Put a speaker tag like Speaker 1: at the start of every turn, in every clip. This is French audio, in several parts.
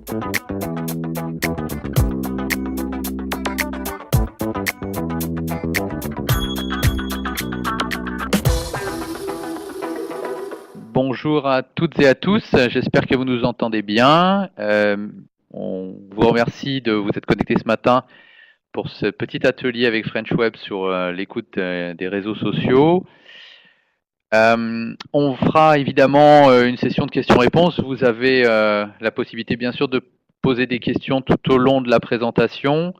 Speaker 1: Bonjour à toutes et à tous, j'espère que vous nous entendez bien. On vous remercie de vous être connectés ce matin pour ce petit atelier avec French Web sur l'écoute des réseaux sociaux. On fera évidemment une session de questions-réponses. Vous avez la possibilité bien sûr de poser des questions tout au long de la présentation.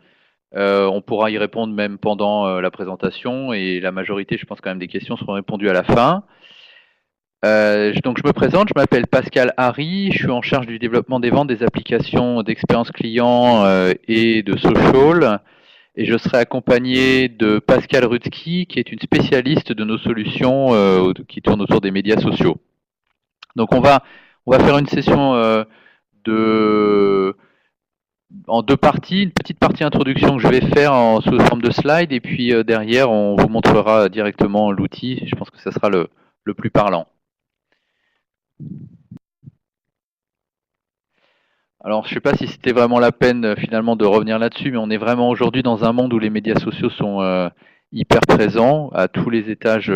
Speaker 1: On pourra y répondre même pendant la présentation et la majorité, je pense quand même, des questions seront répondues à la fin. Donc je me présente, je m'appelle Pascal Harry, je suis en charge du développement des ventes des applications d'expérience client et de social, et je serai accompagné de Pascal Rutsky, qui est une spécialiste de nos solutions qui tournent autour des médias sociaux. Donc on va faire une session en deux parties, une petite partie introduction que je vais faire sous forme de slide, et puis derrière on vous montrera directement l'outil, je pense que ça sera le plus parlant. Alors, je ne sais pas si c'était vraiment la peine finalement de revenir là-dessus, mais on est vraiment aujourd'hui dans un monde où les médias sociaux sont hyper présents à tous les étages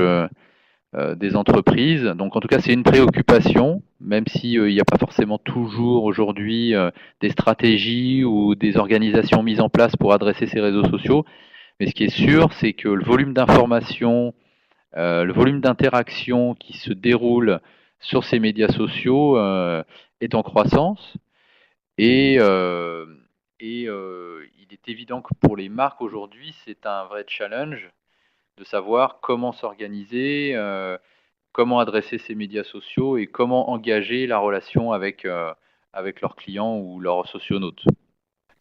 Speaker 1: des entreprises. Donc, en tout cas, c'est une préoccupation, même s'il n'y a pas forcément toujours aujourd'hui des stratégies ou des organisations mises en place pour adresser ces réseaux sociaux. Mais ce qui est sûr, c'est que le volume d'informations, le volume d'interactions qui se déroule sur ces médias sociaux est en croissance. Et il est évident que pour les marques aujourd'hui, c'est un vrai challenge de savoir comment s'organiser, comment adresser ces médias sociaux et comment engager la relation avec leurs clients ou leurs socionautes.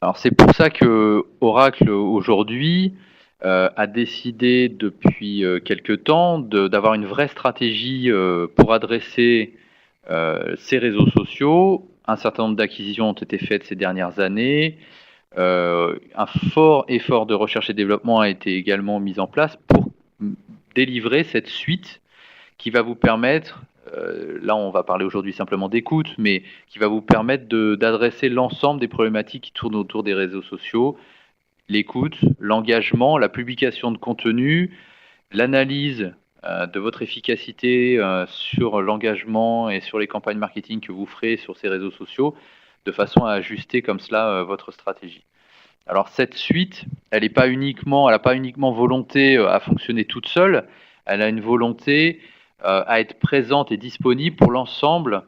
Speaker 1: Alors c'est pour ça que Oracle aujourd'hui a décidé depuis quelque temps d'avoir une vraie stratégie pour adresser ces réseaux sociaux. Un certain nombre d'acquisitions ont été faites ces dernières années. Un fort effort de recherche et développement a été également mis en place pour délivrer cette suite qui va vous permettre, là on va parler aujourd'hui simplement d'écoute, mais qui va vous permettre d'adresser l'ensemble des problématiques qui tournent autour des réseaux sociaux, l'écoute, l'engagement, la publication de contenu, l'analyse de votre efficacité sur l'engagement et sur les campagnes marketing que vous ferez sur ces réseaux sociaux, de façon à ajuster comme cela votre stratégie. Alors cette suite, elle n'a pas uniquement volonté à fonctionner toute seule, elle a une volonté à être présente et disponible pour l'ensemble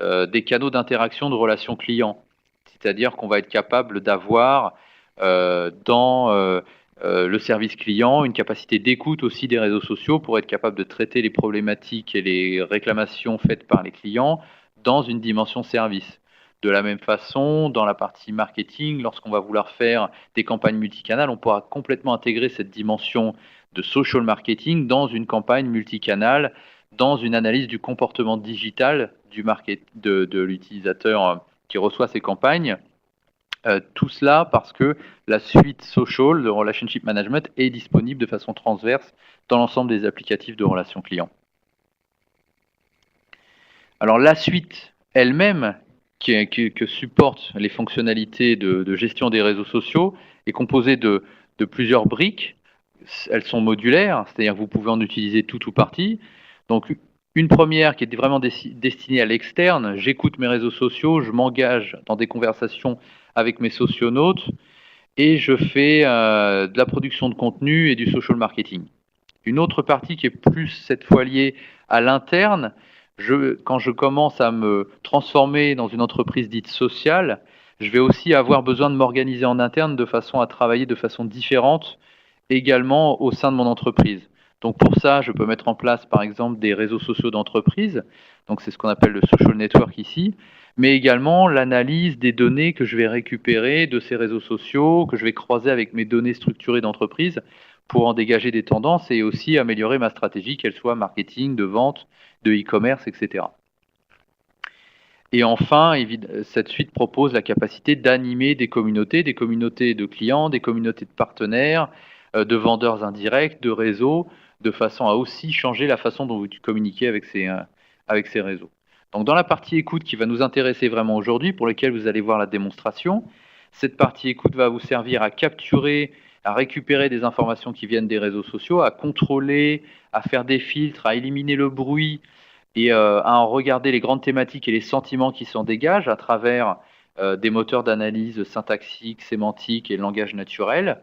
Speaker 1: des canaux d'interaction de relations clients. C'est-à-dire qu'on va être capable d'avoir dans le service client, une capacité d'écoute aussi des réseaux sociaux pour être capable de traiter les problématiques et les réclamations faites par les clients dans une dimension service. De la même façon, dans la partie marketing, lorsqu'on va vouloir faire des campagnes multicanales, on pourra complètement intégrer cette dimension de social marketing dans une campagne multicanale, dans une analyse du comportement digital de l'utilisateur qui reçoit ces campagnes. Tout cela parce que la suite social de Relationship Management est disponible de façon transverse dans l'ensemble des applicatifs de relations clients. Alors la suite elle-même, que supporte les fonctionnalités de gestion des réseaux sociaux, est composée de plusieurs briques. Elles sont modulaires, c'est-à-dire que vous pouvez en utiliser tout ou partie. Donc une première qui est vraiment destinée à l'externe, j'écoute mes réseaux sociaux, je m'engage dans des conversations avec mes socionautes et je fais de la production de contenu et du social marketing. Une autre partie qui est plus cette fois liée à l'interne, quand je commence à me transformer dans une entreprise dite sociale, je vais aussi avoir besoin de m'organiser en interne de façon à travailler de façon différente également au sein de mon entreprise. Donc pour ça, je peux mettre en place par exemple des réseaux sociaux d'entreprise, donc c'est ce qu'on appelle le social network ici, mais également l'analyse des données que je vais récupérer de ces réseaux sociaux, que je vais croiser avec mes données structurées d'entreprise pour en dégager des tendances et aussi améliorer ma stratégie, qu'elle soit marketing, de vente, de e-commerce, etc. Et enfin, cette suite propose la capacité d'animer des communautés de clients, des communautés de partenaires, de vendeurs indirects, de réseaux, de façon à aussi changer la façon dont vous communiquez avec ces réseaux. Donc dans la partie écoute qui va nous intéresser vraiment aujourd'hui, pour laquelle vous allez voir la démonstration, cette partie écoute va vous servir à capturer, à récupérer des informations qui viennent des réseaux sociaux, à contrôler, à faire des filtres, à éliminer le bruit et à en regarder les grandes thématiques et les sentiments qui s'en dégagent à travers des moteurs d'analyse syntaxique, sémantique et langage naturel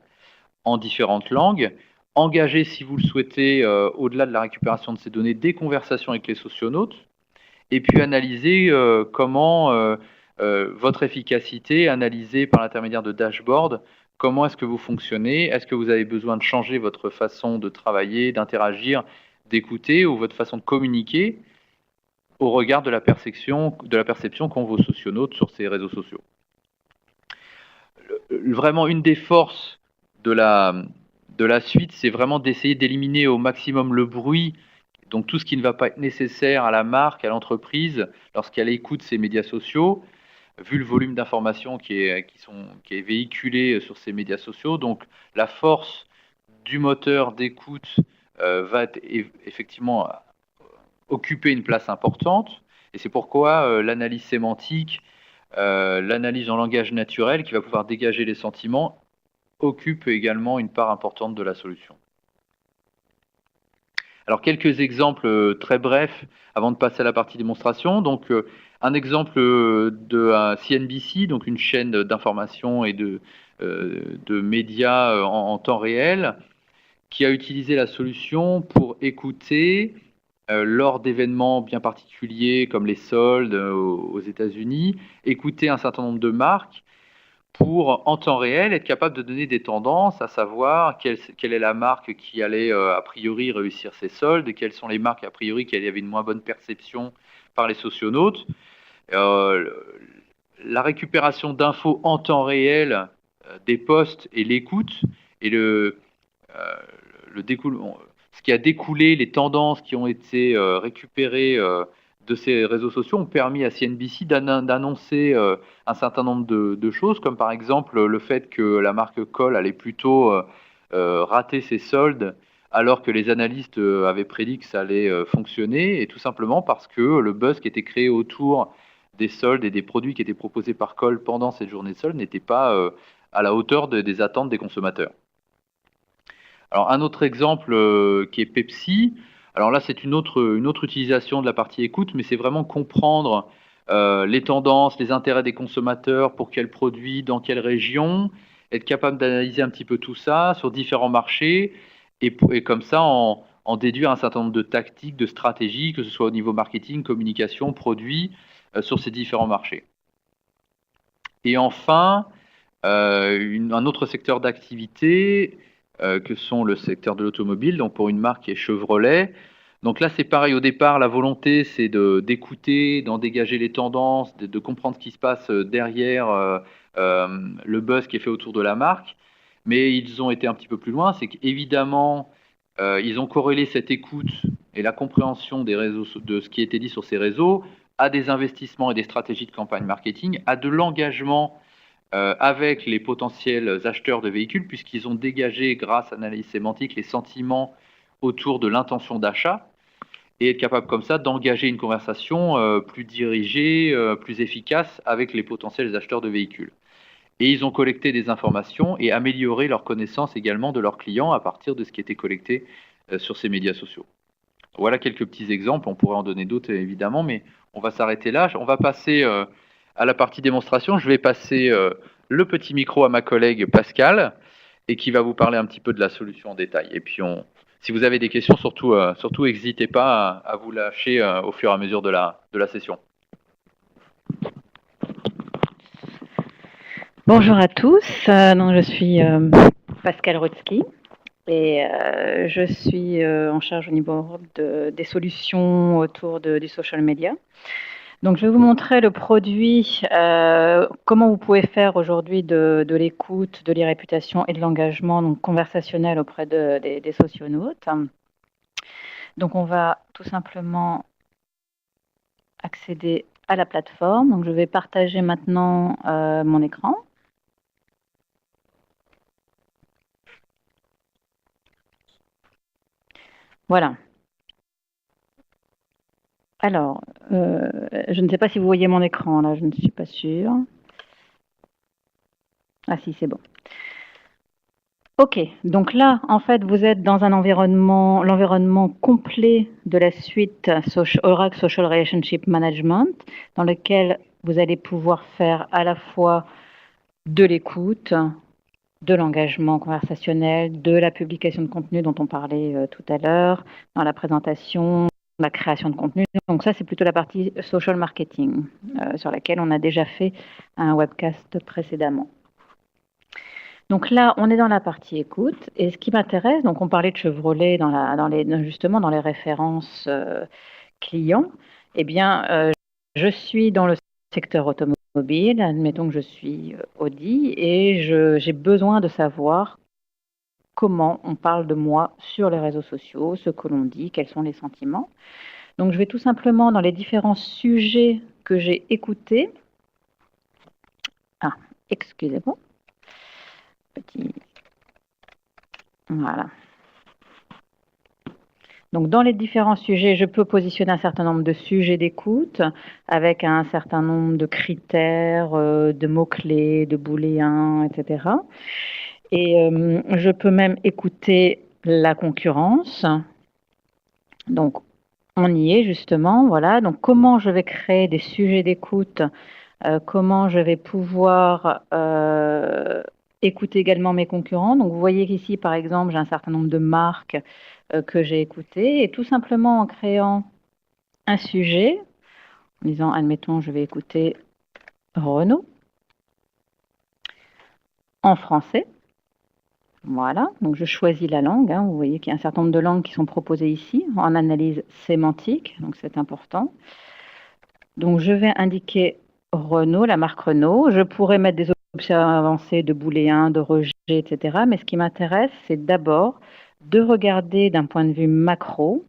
Speaker 1: en différentes langues. Engager, si vous le souhaitez, au-delà de la récupération de ces données, des conversations avec les socionautes et puis analyser comment votre efficacité, analysée par l'intermédiaire de dashboards, comment est-ce que vous fonctionnez, est-ce que vous avez besoin de changer votre façon de travailler, d'interagir, d'écouter ou votre façon de communiquer au regard de la perception qu'ont vos socionautes sur ces réseaux sociaux. Vraiment, une des forces de la suite, c'est vraiment d'essayer d'éliminer au maximum le bruit, donc tout ce qui ne va pas être nécessaire à la marque, à l'entreprise, lorsqu'elle écoute ces médias sociaux, vu le volume d'informations qui est véhiculé sur ces médias sociaux. Donc la force du moteur d'écoute va être effectivement occuper une place importante, et c'est pourquoi l'analyse sémantique, l'analyse en langage naturel, qui va pouvoir dégager les sentiments, occupe également une part importante de la solution. Alors quelques exemples très brefs avant de passer à la partie démonstration. Donc un exemple de CNBC, donc une chaîne d'information et de médias en temps réel, qui a utilisé la solution pour écouter lors d'événements bien particuliers comme les soldes aux États-Unis, écouter un certain nombre de marques pour, en temps réel, être capable de donner des tendances, à savoir quelle est la marque qui allait a priori réussir ses soldes, et quelles sont les marques a priori qui avaient une moins bonne perception par les socionautes. Euh, la récupération d'infos en temps réel des posts et l'écoute et ce qui a découlé, les tendances qui ont été récupérées de ces réseaux sociaux ont permis à CNBC d'annoncer un certain nombre de choses, comme par exemple le fait que la marque Coll allait plutôt rater ses soldes, alors que les analystes avaient prédit que ça allait fonctionner, et tout simplement parce que le buzz qui était créé autour des soldes et des produits qui étaient proposés par Coll pendant cette journée de soldes n'était pas à la hauteur des attentes des consommateurs. Alors un autre exemple qui est Pepsi. Alors là, c'est une autre utilisation de la partie écoute, mais c'est vraiment comprendre les tendances, les intérêts des consommateurs, pour quels produits, dans quelle région, être capable d'analyser un petit peu tout ça sur différents marchés, et comme ça en déduire un certain nombre de tactiques, de stratégies, que ce soit au niveau marketing, communication, produits, sur ces différents marchés. Et enfin, un autre secteur d'activité que sont le secteur de l'automobile, donc pour une marque qui est Chevrolet. Donc là, c'est pareil, au départ, la volonté, c'est d'écouter, d'en dégager les tendances, de comprendre ce qui se passe derrière le buzz qui est fait autour de la marque. Mais ils ont été un petit peu plus loin, c'est qu'évidemment, ils ont corrélé cette écoute et la compréhension des réseaux, de ce qui était dit sur ces réseaux à des investissements et des stratégies de campagne marketing, à de l'engagement avec les potentiels acheteurs de véhicules, puisqu'ils ont dégagé, grâce à l'analyse sémantique, les sentiments autour de l'intention d'achat, et être capable comme ça d'engager une conversation plus dirigée, plus efficace avec les potentiels acheteurs de véhicules. Et ils ont collecté des informations et amélioré leur connaissance également de leurs clients à partir de ce qui était collecté sur ces médias sociaux. Voilà quelques petits exemples, on pourrait en donner d'autres évidemment, mais on va s'arrêter là. On va passer à la partie démonstration. Je vais passer le petit micro à ma collègue Pascal, et qui va vous parler un petit peu de la solution en détail. Et puis, si vous avez des questions, surtout n'hésitez pas à vous lâcher au fur et à mesure de la session.
Speaker 2: Bonjour à tous, donc je suis Pascal Rutsky et je suis en charge au niveau des solutions autour du social media. Donc je vais vous montrer le produit, comment vous pouvez faire aujourd'hui de l'écoute, de l'irréputation et de l'engagement donc conversationnel auprès des socionautes. Donc on va tout simplement accéder à la plateforme. Donc je vais partager maintenant mon écran. Voilà. Alors, je ne sais pas si vous voyez mon écran là, je ne suis pas sûre. Ah si, c'est bon. Ok, donc là, en fait, vous êtes dans un environnement, l'environnement complet de la suite Oracle Social Relationship Management, dans lequel vous allez pouvoir faire à la fois de l'écoute, de l'engagement conversationnel, de la publication de contenu dont on parlait tout à l'heure, dans la présentation, la création de contenu. Donc ça, c'est plutôt la partie social marketing, sur laquelle on a déjà fait un webcast précédemment. Donc là, on est dans la partie écoute. Et ce qui m'intéresse, donc on parlait de Chevrolet justement dans les références clients. Eh bien, je suis dans le secteur automobile. Admettons que je suis Audi et j'ai besoin de savoir comment on parle de moi sur les réseaux sociaux, ce que l'on dit, quels sont les sentiments. Donc je vais tout simplement dans les différents sujets que j'ai écoutés. Ah, excusez-moi. Voilà. Donc, dans les différents sujets, je peux positionner un certain nombre de sujets d'écoute avec un certain nombre de critères, de mots-clés, de booléens, etc. Et je peux même écouter la concurrence. Donc, on y est justement. Voilà. Donc, comment je vais créer des sujets d'écoute, comment je vais pouvoir écouter également mes concurrents. Donc, vous voyez qu'ici, par exemple, j'ai un certain nombre de marques que j'ai écoutées et tout simplement en créant un sujet, en disant, admettons, je vais écouter Renault en français. Voilà, donc je choisis la langue. Vous voyez qu'il y a un certain nombre de langues qui sont proposées ici en analyse sémantique, donc c'est important. Donc je vais indiquer Renault, la marque Renault. Je pourrais mettre des options avancées de booléens, de rejet, etc. Mais ce qui m'intéresse, c'est d'abord de regarder d'un point de vue macro,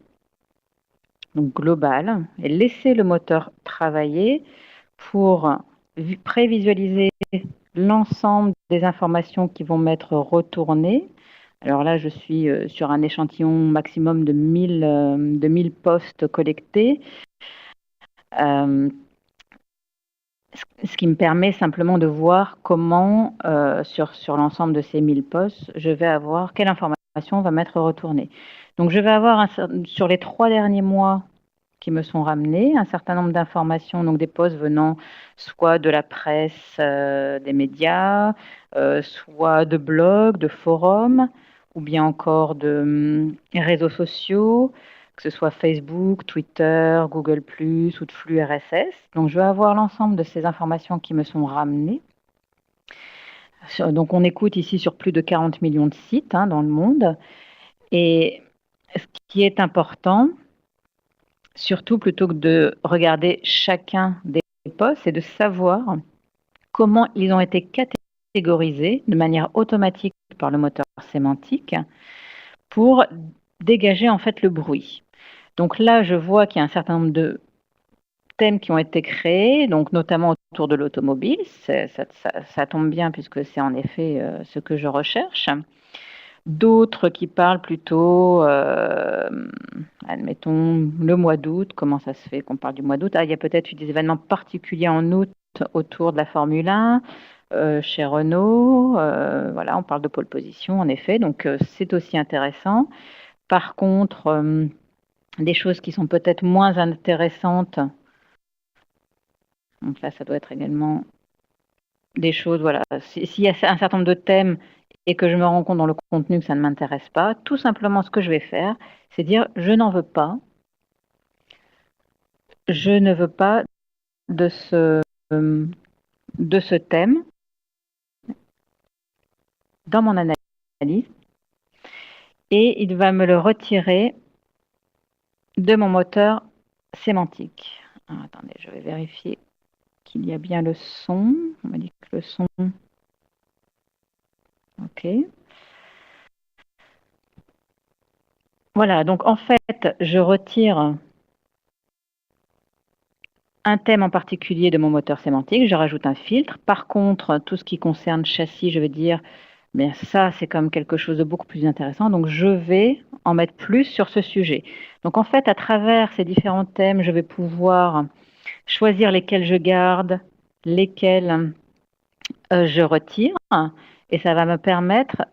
Speaker 2: donc global, et laisser le moteur travailler pour prévisualiser l'ensemble des informations qui vont m'être retournées. Alors là, je suis sur un échantillon maximum de 1000 postes collectés. Ce qui me permet simplement de voir comment, sur l'ensemble de ces 1000 postes, je vais avoir quelle information va m'être retournée. Donc, je vais avoir sur les 3 derniers mois qui me sont ramenés, un certain nombre d'informations, donc des posts venant soit de la presse, des médias, soit de blogs, de forums, ou bien encore de réseaux sociaux, que ce soit Facebook, Twitter, Google+, ou de flux RSS. Donc je vais avoir l'ensemble de ces informations qui me sont ramenées. Donc on écoute ici sur plus de 40 millions de sites dans le monde. Et ce qui est important, surtout plutôt que de regarder chacun des posts, c'est de savoir comment ils ont été catégorisés de manière automatique par le moteur sémantique pour dégager en fait le bruit. Donc là, je vois qu'il y a un certain nombre de thèmes qui ont été créés, donc notamment autour de l'automobile. Ça tombe bien puisque c'est en effet ce que je recherche. D'autres qui parlent plutôt, admettons, le mois d'août. Comment ça se fait qu'on parle du mois d'août? Il y a peut-être eu des événements particuliers en août autour de la Formule 1, chez Renault. Voilà, on parle de pole position, en effet. Donc, c'est aussi intéressant. Par contre, des choses qui sont peut-être moins intéressantes. Donc là, ça doit être également des choses, voilà. S'il y a un certain nombre de thèmes et que je me rends compte dans le contenu que ça ne m'intéresse pas, tout simplement ce que je vais faire, c'est dire je n'en veux pas. Je ne veux pas de ce thème dans mon analyse et il va me le retirer de mon moteur sémantique. Alors, attendez, je vais vérifier qu'il y a bien le son. On m'a dit que le son... Ok. Voilà, donc en fait, je retire un thème en particulier de mon moteur sémantique, je rajoute un filtre. Par contre, tout ce qui concerne châssis, je vais dire Mais ça, c'est comme quelque chose de beaucoup plus intéressant. Donc, je vais en mettre plus sur ce sujet. Donc, en fait, à travers ces différents thèmes, je vais pouvoir choisir lesquels je garde, lesquels je retire. Et ça va me permettre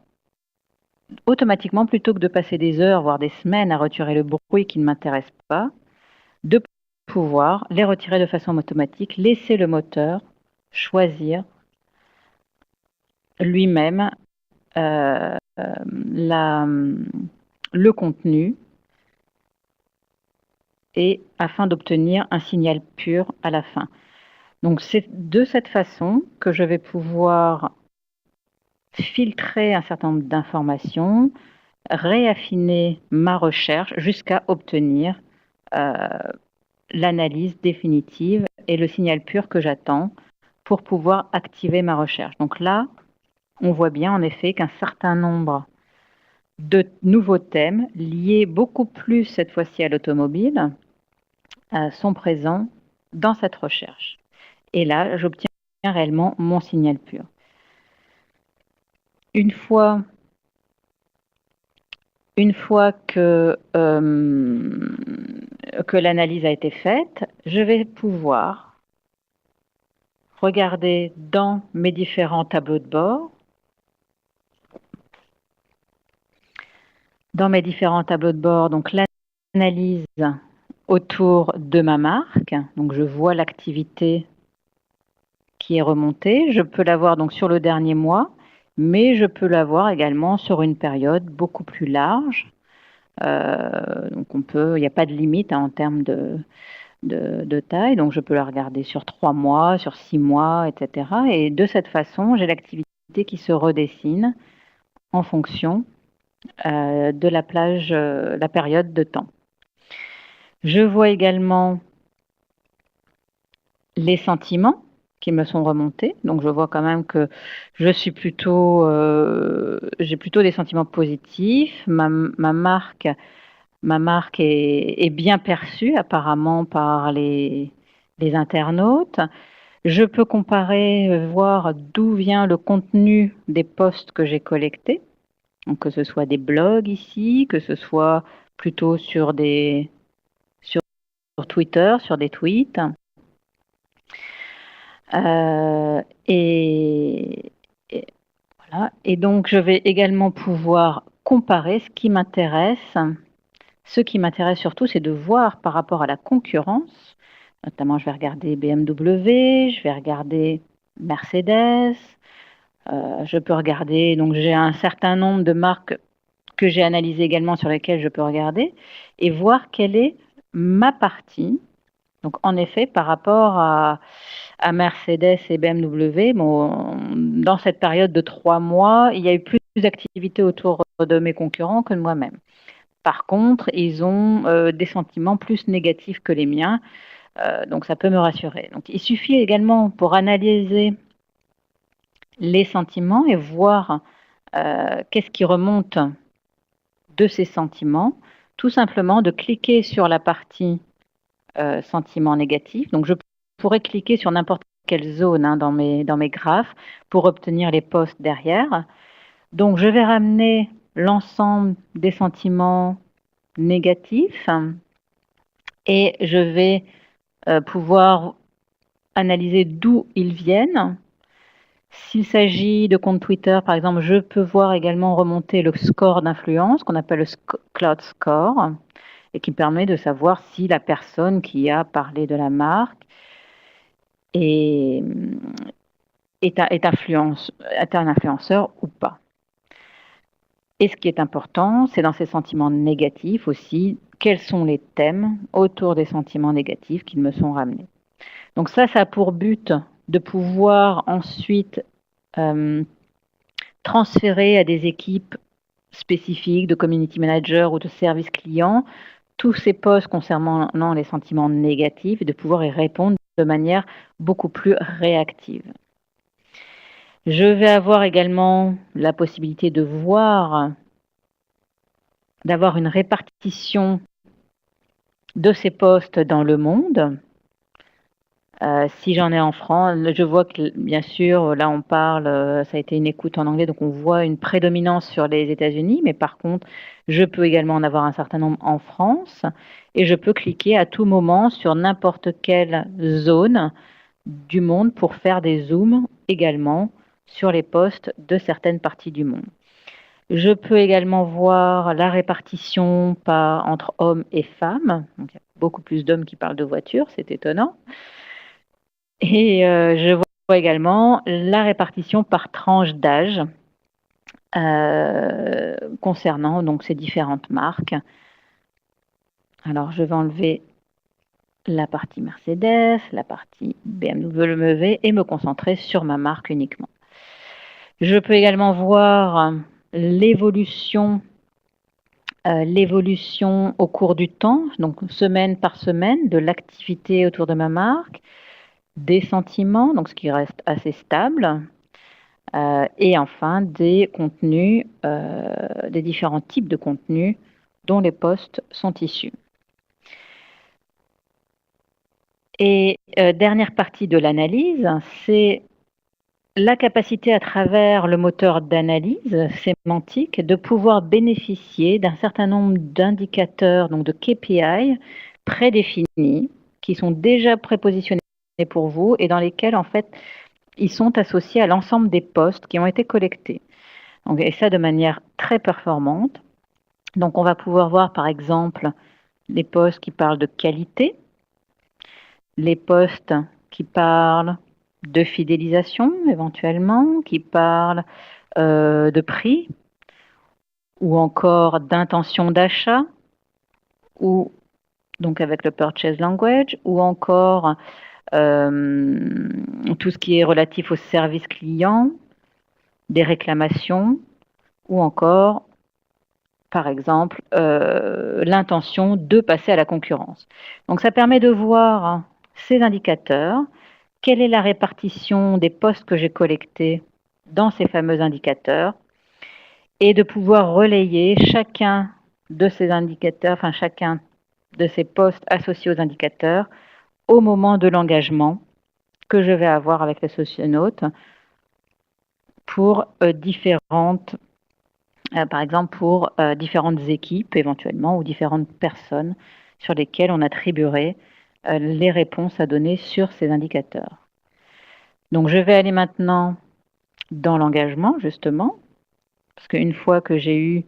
Speaker 2: automatiquement, plutôt que de passer des heures, voire des semaines à retirer le bruit qui ne m'intéresse pas, de pouvoir les retirer de façon automatique, laisser le moteur choisir lui-même le contenu et afin d'obtenir un signal pur à la fin. Donc c'est de cette façon que je vais pouvoir filtrer un certain nombre d'informations, réaffiner ma recherche jusqu'à obtenir l'analyse définitive et le signal pur que j'attends pour pouvoir activer ma recherche. Donc là, on voit bien en effet qu'un certain nombre de nouveaux thèmes liés beaucoup plus cette fois-ci à l'automobile sont présents dans cette recherche. Et là, j'obtiens réellement mon signal pur. Une fois que l'analyse a été faite, je vais pouvoir regarder dans mes différents tableaux de bord. Dans mes différents tableaux de bord, donc l'analyse autour de ma marque. Donc je vois l'activité qui est remontée. Je peux la voir donc sur le dernier mois, mais je peux la voir également sur une période beaucoup plus large. Donc il n'y a pas de limite en termes de taille, donc je peux la regarder sur 3 mois, sur 6 mois, etc. Et de cette façon, j'ai l'activité qui se redessine en fonction de la période de temps. Je vois également les sentiments qui me sont remontés. Donc je vois quand même que j'ai plutôt des sentiments positifs. Ma marque est bien perçue apparemment par les internautes. Je peux comparer, voir d'où vient le contenu des posts que j'ai collectés. Donc que ce soit des blogs ici, que ce soit plutôt sur Twitter, sur des tweets. Et voilà. Et donc, je vais également pouvoir comparer ce qui m'intéresse. Ce qui m'intéresse surtout, c'est de voir par rapport à la concurrence. Notamment, je vais regarder BMW, je vais regarder Mercedes. Je peux regarder, donc j'ai un certain nombre de marques que j'ai analysées également sur lesquelles je peux regarder et voir quelle est ma partie. Donc, en effet, par rapport à Mercedes et BMW, bon, dans cette période de 3 mois, il y a eu plus d'activités autour de mes concurrents que de moi-même. Par contre, ils ont des sentiments plus négatifs que les miens, donc ça peut me rassurer. Donc, il suffit également pour analyser les sentiments et voir qu'est-ce qui remonte de ces sentiments, tout simplement de cliquer sur la partie sentiments négatifs. Donc, je pourrais cliquer sur n'importe quelle zone dans mes graphes pour obtenir les posts derrière. Donc, je vais ramener l'ensemble des sentiments négatifs et je vais pouvoir analyser d'où ils viennent. S'il s'agit de comptes Twitter, par exemple, je peux voir également remonter le score d'influence qu'on appelle le Cloud Score et qui permet de savoir si la personne qui a parlé de la marque est un influenceur ou pas. Et ce qui est important, c'est dans ces sentiments négatifs aussi, quels sont les thèmes autour des sentiments négatifs qui me sont ramenés. Donc ça a pour but de pouvoir ensuite transférer à des équipes spécifiques de community manager ou de service client tous ces posts concernant les sentiments négatifs et de pouvoir y répondre de manière beaucoup plus réactive. Je vais avoir également la possibilité de voir, d'avoir une répartition de ces posts dans le monde. Si j'en ai en France, je vois que, bien sûr, là on parle, ça a été une écoute en anglais, donc on voit une prédominance sur les États-Unis, mais par contre, je peux également en avoir un certain nombre en France et je peux cliquer à tout moment sur n'importe quelle zone du monde pour faire des zooms également sur les posts de certaines parties du monde. Je peux également voir la répartition entre hommes et femmes. Donc, il y a beaucoup plus d'hommes qui parlent de voitures, c'est étonnant. Et je vois également la répartition par tranche d'âge concernant donc ces différentes marques. Alors, je vais enlever la partie Mercedes, la partie BMW et me concentrer sur ma marque uniquement. Je peux également voir l'évolution au cours du temps, donc semaine par semaine, de l'activité autour de ma marque, des sentiments, donc ce qui reste assez stable, et enfin des contenus, des différents types de contenus dont les posts sont issus. Et dernière partie de l'analyse, c'est la capacité à travers le moteur d'analyse sémantique de pouvoir bénéficier d'un certain nombre d'indicateurs, donc de KPI prédéfinis, qui sont déjà prépositionnés pour vous et dans lesquels en fait ils sont associés à l'ensemble des posts qui ont été collectés. Donc, et ça de manière très performante. Donc on va pouvoir voir par exemple les posts qui parlent de qualité, les posts qui parlent de fidélisation éventuellement, qui parlent de prix ou encore d'intention d'achat, ou donc avec le purchase language, ou encore tout ce qui est relatif au service client, des réclamations, ou encore par exemple l'intention de passer à la concurrence. Donc ça permet de voir ces indicateurs, quelle est la répartition des postes que j'ai collectés dans ces fameux indicateurs et de pouvoir relayer chacun de ces indicateurs, enfin chacun de ces postes associés aux indicateurs au moment de l'engagement que je vais avoir avec les socionautes pour par exemple pour différentes équipes éventuellement ou différentes personnes sur lesquelles on attribuerait les réponses à donner sur ces indicateurs. Donc je vais aller maintenant dans l'engagement justement, parce qu'une fois que j'ai eu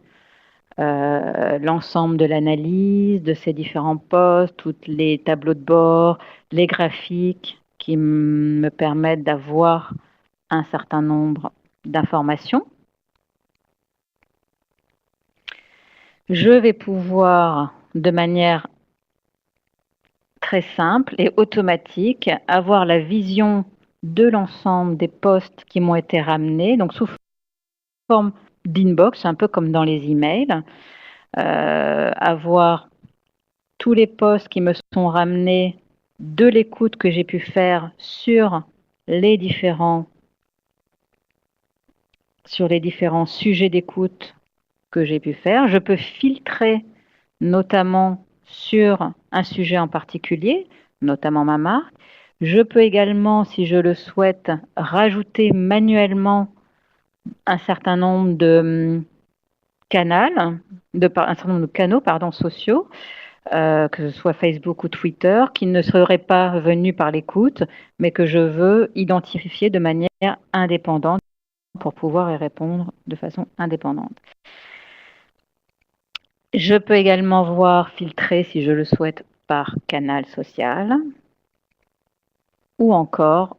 Speaker 2: l'ensemble de l'analyse de ces différents postes, tous les tableaux de bord, les graphiques qui me permettent d'avoir un certain nombre d'informations, je vais pouvoir de manière très simple et automatique avoir la vision de l'ensemble des postes qui m'ont été ramenés, donc sous forme d'inbox, un peu comme dans les emails, avoir tous les posts qui me sont ramenés de l'écoute que j'ai pu faire sur les différents sujets d'écoute que j'ai pu faire. Je peux filtrer notamment sur un sujet en particulier, notamment ma marque. Je peux également, si je le souhaite, rajouter manuellement un certain nombre de un certain nombre de canaux sociaux, que ce soit Facebook ou Twitter, qui ne seraient pas venus par l'écoute, mais que je veux identifier de manière indépendante pour pouvoir y répondre de façon indépendante. Je peux également voir filtrer, si je le souhaite, par canal social, ou encore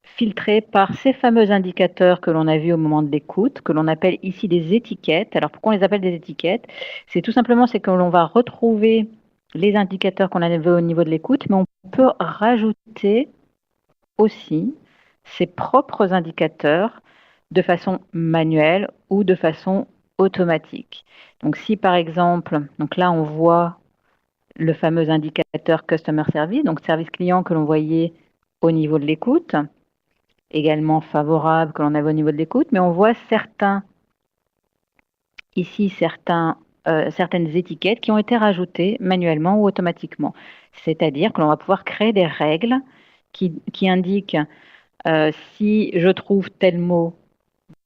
Speaker 2: filtrer par ces fameux indicateurs que l'on a vus au moment de l'écoute, que l'on appelle ici des étiquettes. Alors pourquoi on les appelle des étiquettes? C'est tout simplement que l'on va retrouver les indicateurs qu'on avait au niveau de l'écoute, mais on peut rajouter aussi ses propres indicateurs de façon manuelle ou de façon automatique. Donc si par exemple, donc là on voit le fameux indicateur Customer Service, donc service client que l'on voyait au niveau de l'écoute, également favorable que l'on avait au niveau de l'écoute, mais on voit certaines étiquettes qui ont été rajoutées manuellement ou automatiquement. C'est-à-dire que l'on va pouvoir créer des règles qui indique si je trouve tel mot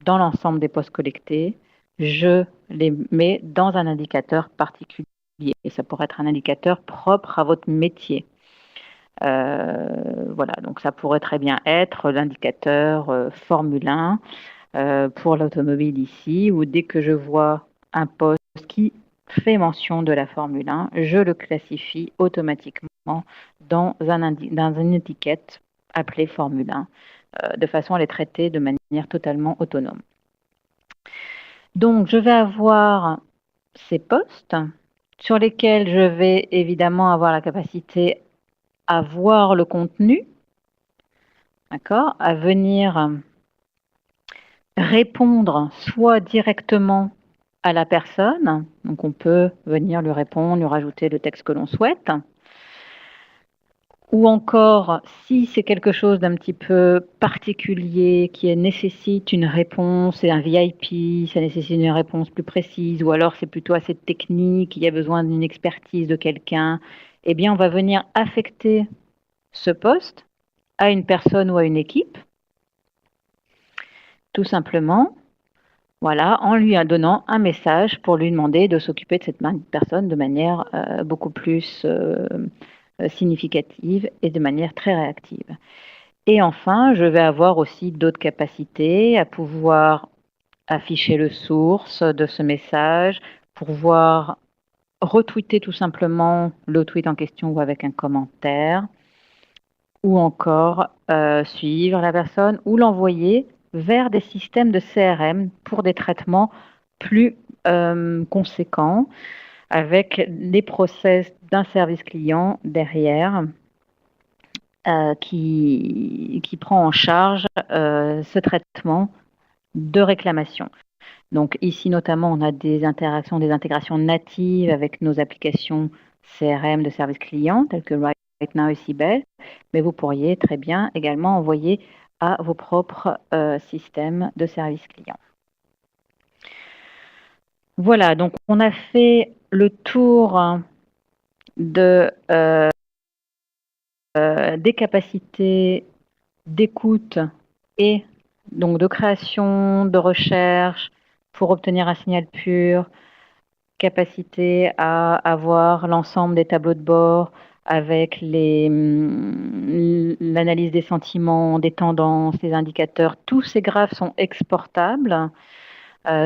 Speaker 2: dans l'ensemble des postes collectés, je les mets dans un indicateur particulier. Et ça pourrait être un indicateur propre à votre métier. Voilà, donc ça pourrait très bien être l'indicateur Formule 1 pour l'automobile ici, où dès que je vois un poste qui fait mention de la Formule 1, je le classifie automatiquement dans une étiquette appelée Formule 1, de façon à les traiter de manière totalement autonome. Donc, je vais avoir ces postes sur lesquels je vais évidemment avoir la capacité à voir le contenu, d'accord, à venir répondre soit directement à la personne, donc on peut venir lui répondre, lui rajouter le texte que l'on souhaite, ou encore si c'est quelque chose d'un petit peu particulier qui nécessite une réponse, c'est un VIP, ça nécessite une réponse plus précise, ou alors c'est plutôt assez technique, il y a besoin d'une expertise de quelqu'un, eh bien on va venir affecter ce poste à une personne ou à une équipe, tout simplement, voilà, en lui donnant un message pour lui demander de s'occuper de cette personne de manière beaucoup plus significative et de manière très réactive. Et enfin, je vais avoir aussi d'autres capacités à pouvoir afficher le source de ce message, pouvoir retweeter tout simplement le tweet en question ou avec un commentaire, ou encore suivre la personne ou l'envoyer vers des systèmes de CRM pour des traitements plus conséquents avec des process d'un service client derrière qui prend en charge ce traitement de réclamation. Donc ici notamment, on a des intégrations natives avec nos applications CRM de service client telles que RightNow et Sibel, mais vous pourriez très bien également envoyer à vos propres systèmes de service client. Voilà, donc on a fait le tour des capacités d'écoute et donc de création, de recherche pour obtenir un signal pur, capacité à avoir l'ensemble des tableaux de bord avec l'analyse des sentiments, des tendances, des indicateurs. Tous ces graphes sont exportables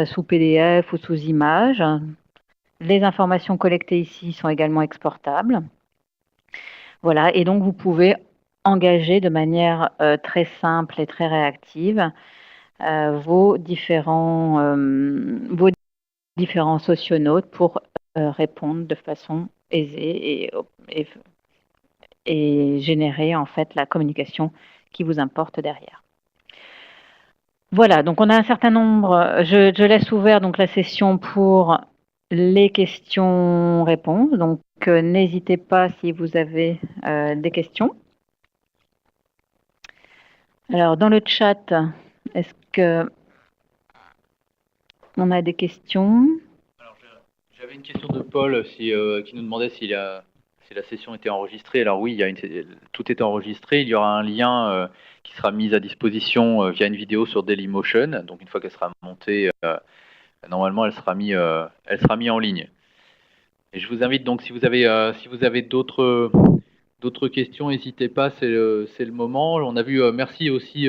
Speaker 2: sous PDF ou sous image. Les informations collectées ici sont également exportables. Voilà, et donc vous pouvez engager de manière très simple et très réactive vos différents socionautes pour répondre de façon aisée et générer en fait la communication qui vous importe derrière. Voilà, donc on a un certain nombre, je laisse ouvert donc la session pour les questions-réponses, donc n'hésitez pas si vous avez des questions. Alors dans le chat, est-ce que on a des questions?
Speaker 1: Alors, j'avais une question de Paul qui nous demandait si la session était enregistrée. Alors oui, tout est enregistré. Il y aura un lien qui sera mis à disposition via une vidéo sur Dailymotion. Donc une fois qu'elle sera montée, normalement elle sera mise en ligne. Et je vous invite donc si vous avez d'autres questions, n'hésitez pas, c'est le moment. On a vu, merci aussi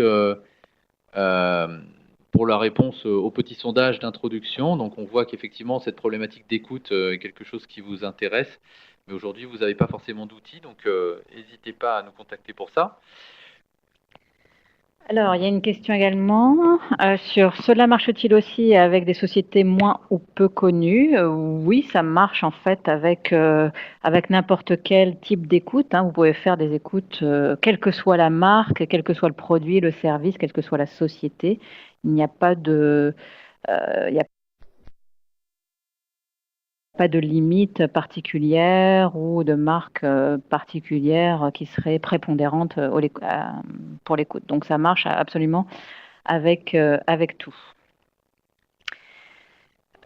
Speaker 1: pour la réponse au petit sondage d'introduction. Donc on voit qu'effectivement cette problématique d'écoute est quelque chose qui vous intéresse, mais aujourd'hui vous n'avez pas forcément d'outils, donc n'hésitez pas à nous contacter pour ça.
Speaker 2: Alors, il y a une question également sur cela marche-t-il aussi avec des sociétés moins ou peu connues? Oui, ça marche en fait avec n'importe quel type d'écoute. Vous pouvez faire des écoutes, quelle que soit la marque, quel que soit le produit, le service, quelle que soit la société. Il n'y a pas de limite particulière ou de marque particulière qui serait prépondérante pour l'écoute. Donc ça marche absolument avec tout.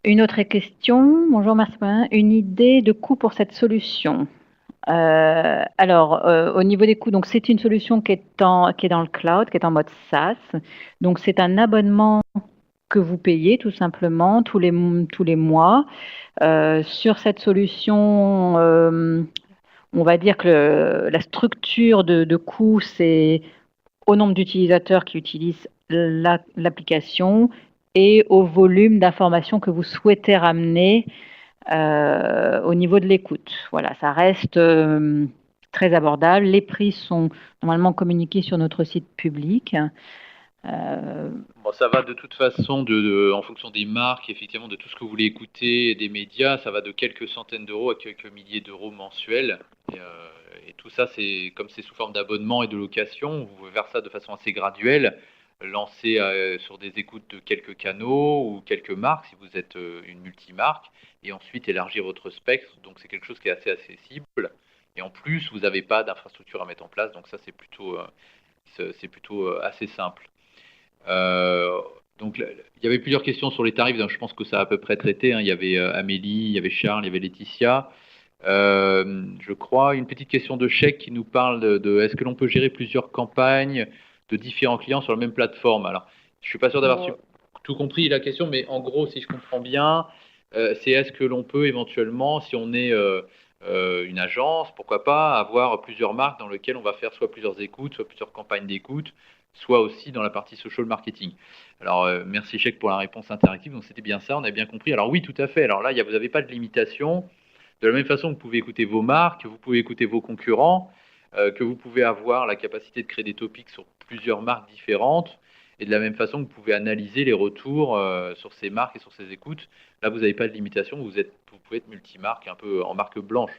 Speaker 2: Une autre question. Bonjour Martin. Une idée de coût pour cette solution? Au niveau des coûts, donc c'est une solution qui est dans le cloud, qui est en mode SaaS. Donc c'est un abonnement que vous payez tout simplement tous les mois. Sur cette solution, on va dire que la structure de coût, c'est au nombre d'utilisateurs qui utilisent l'application et au volume d'informations que vous souhaitez ramener au niveau de l'écoute. Voilà, ça reste très abordable. Les prix sont normalement communiqués sur notre site public.
Speaker 1: Bon, ça va de toute façon, en fonction des marques, effectivement, de tout ce que vous voulez écouter, des médias, ça va de quelques centaines d'euros à quelques milliers d'euros mensuels. Et tout ça, comme c'est sous forme d'abonnement et de location, vous pouvez faire ça de façon assez graduelle, lancer sur des écoutes de quelques canaux ou quelques marques, si vous êtes une multimarque, et ensuite élargir votre spectre. Donc c'est quelque chose qui est assez accessible. Et en plus, vous n'avez pas d'infrastructure à mettre en place, donc ça c'est plutôt assez simple. Donc, il y avait plusieurs questions sur les tarifs, donc je pense que ça a à peu près traité, hein. Il y avait Amélie, il y avait Charles, il y avait Laetitia. Je crois une petite question de Chèque qui nous parle de est-ce que l'on peut gérer plusieurs campagnes de différents clients sur la même plateforme? Alors, je suis pas sûr d'avoir tout compris la question, mais en gros, si je comprends bien, c'est est-ce que l'on peut éventuellement, si on est une agence, pourquoi pas avoir plusieurs marques dans lesquelles on va faire soit plusieurs écoutes, soit plusieurs campagnes d'écoute, soit aussi dans la partie social marketing. Alors, merci Chèque pour la réponse interactive. Donc, c'était bien ça, on a bien compris. Alors oui, tout à fait. Alors là, vous n'avez pas de limitation. De la même façon, vous pouvez écouter vos marques, vous pouvez écouter vos concurrents, que vous pouvez avoir la capacité de créer des topics sur plusieurs marques différentes. Et de la même façon, vous pouvez analyser les retours sur ces marques et sur ces écoutes. Là, vous n'avez pas de limitation. Vous pouvez être multimarque, un peu en marque blanche,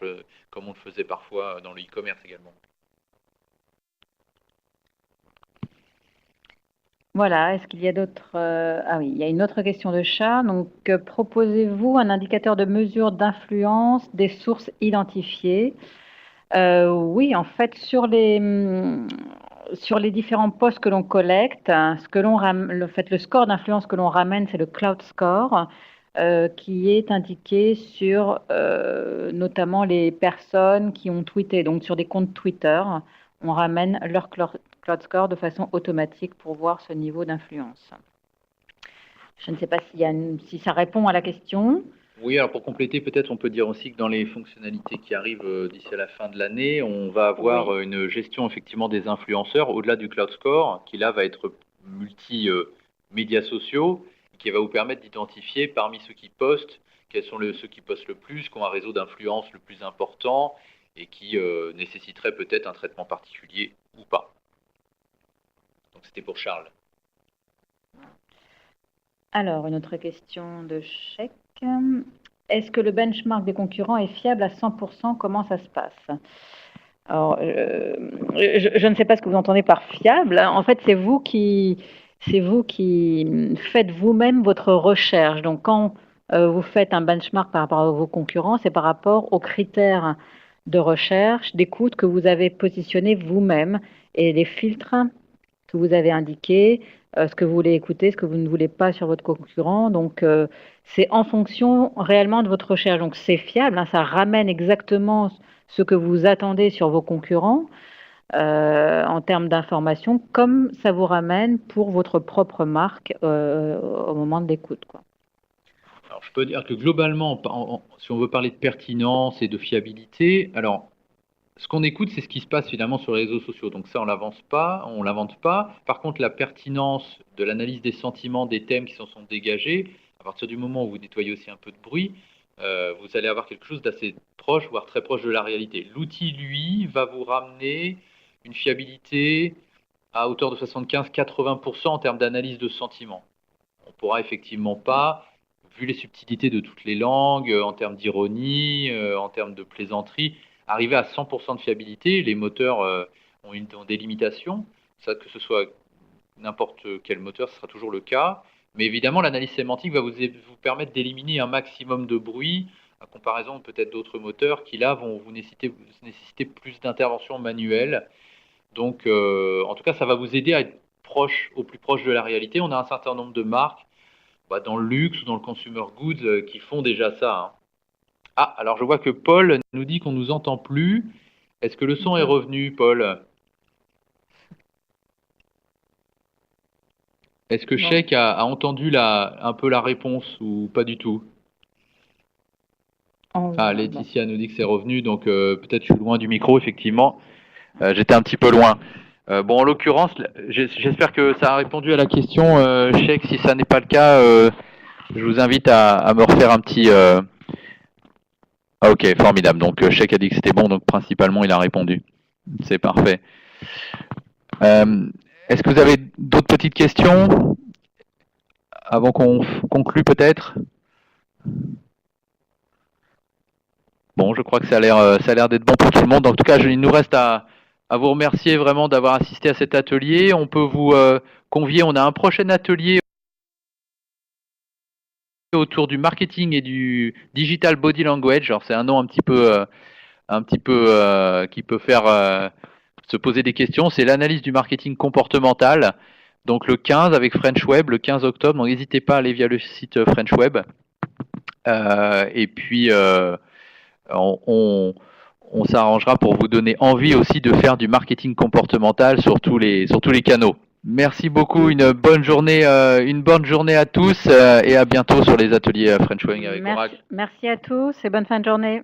Speaker 1: comme on le faisait parfois dans le e-commerce également.
Speaker 2: Voilà, est-ce qu'il y a d'autres... Ah oui, il y a une autre question de chat. Donc, proposez-vous un indicateur de mesure d'influence des sources identifiées? Oui, en fait, sur les différents posts que l'on collecte, hein, le score d'influence que l'on ramène, c'est le Cloud Score, qui est indiqué sur notamment les personnes qui ont tweeté. Donc, sur des comptes Twitter, on ramène leur Cloud Score de façon automatique pour voir ce niveau d'influence. Je ne sais pas si ça répond à la question.
Speaker 1: Oui, alors pour compléter, peut-être on peut dire aussi que dans les fonctionnalités qui arrivent d'ici à la fin de l'année, on va avoir une gestion effectivement des influenceurs au-delà du Cloud Score, qui là va être multi-médias sociaux, qui va vous permettre d'identifier parmi ceux qui postent, quels sont ceux qui postent le plus, qui ont un réseau d'influence le plus important et qui nécessiterait peut-être un traitement particulier ou pas. Donc c'était pour Charles.
Speaker 2: Alors, une autre question de Chèque. Est-ce que le benchmark des concurrents est fiable à 100%? Comment ça se passe? Alors, je ne sais pas ce que vous entendez par fiable. En fait, c'est vous qui faites vous-même votre recherche. Donc, quand vous faites un benchmark par rapport à vos concurrents, c'est par rapport aux critères de recherche, d'écoute que vous avez positionnés vous-même et les filtres que vous avez indiqués, ce que vous voulez écouter, ce que vous ne voulez pas sur votre concurrent. Donc, c'est en fonction réellement de votre recherche. Donc, c'est fiable, hein, ça ramène exactement ce que vous attendez sur vos concurrents en termes d'information, comme ça vous ramène pour votre propre marque au moment de l'écoute, quoi.
Speaker 1: Alors, je peux dire que globalement, si on veut parler de pertinence et de fiabilité, alors ce qu'on écoute, c'est ce qui se passe finalement sur les réseaux sociaux. Donc ça, on l'invente pas. Par contre, la pertinence de l'analyse des sentiments, des thèmes qui s'en sont dégagés, à partir du moment où vous nettoyez aussi un peu de bruit, vous allez avoir quelque chose d'assez proche, voire très proche de la réalité. L'outil, lui, va vous ramener une fiabilité à hauteur de 75-80% en termes d'analyse de sentiments. On pourra effectivement pas, vu les subtilités de toutes les langues, en termes d'ironie, en termes de plaisanterie, arriver à 100% de fiabilité. Les moteurs ont des limitations. Ça, que ce soit n'importe quel moteur, ce sera toujours le cas. Mais évidemment, l'analyse sémantique va vous permettre d'éliminer un maximum de bruit, à comparaison peut-être d'autres moteurs qui, là, vont vous nécessiter plus d'intervention manuelle. Donc, en tout cas, ça va vous aider à être au plus proche de la réalité. On a un certain nombre de marques dans le luxe ou dans le consumer goods qui font déjà ça, hein. Ah, alors je vois que Paul nous dit qu'on ne nous entend plus. Est-ce que le son est revenu, Paul? Est-ce que Sheikh a entendu un peu la réponse ou pas du tout? Ah, Laetitia nous dit que c'est revenu, donc peut-être je suis loin du micro, effectivement. J'étais un petit peu loin. Bon, en l'occurrence, j'espère que ça a répondu à la question. Sheikh, si ça n'est pas le cas, je vous invite à me refaire un petit... Ah, ok, formidable. Donc Sheikh a dit que c'était bon, donc principalement il a répondu. C'est parfait. Est-ce que vous avez d'autres petites questions avant qu'on conclue peut-être? Bon, je crois que ça a l'air d'être bon pour tout le monde. En tout cas, il nous reste à vous remercier vraiment d'avoir assisté à cet atelier. On peut vous convier, on a un prochain atelier autour du marketing et du digital body language. Alors c'est un nom un petit peu qui peut faire se poser des questions. C'est l'analyse du marketing comportemental. Donc le 15 avec French Web, le 15 octobre. Donc n'hésitez pas à aller via le site French Web. Et puis on s'arrangera pour vous donner envie aussi de faire du marketing comportemental sur tous les canaux. Merci beaucoup, une bonne journée à tous et à bientôt sur les ateliers French Web avec Oracle.
Speaker 2: Merci à tous et bonne fin de journée.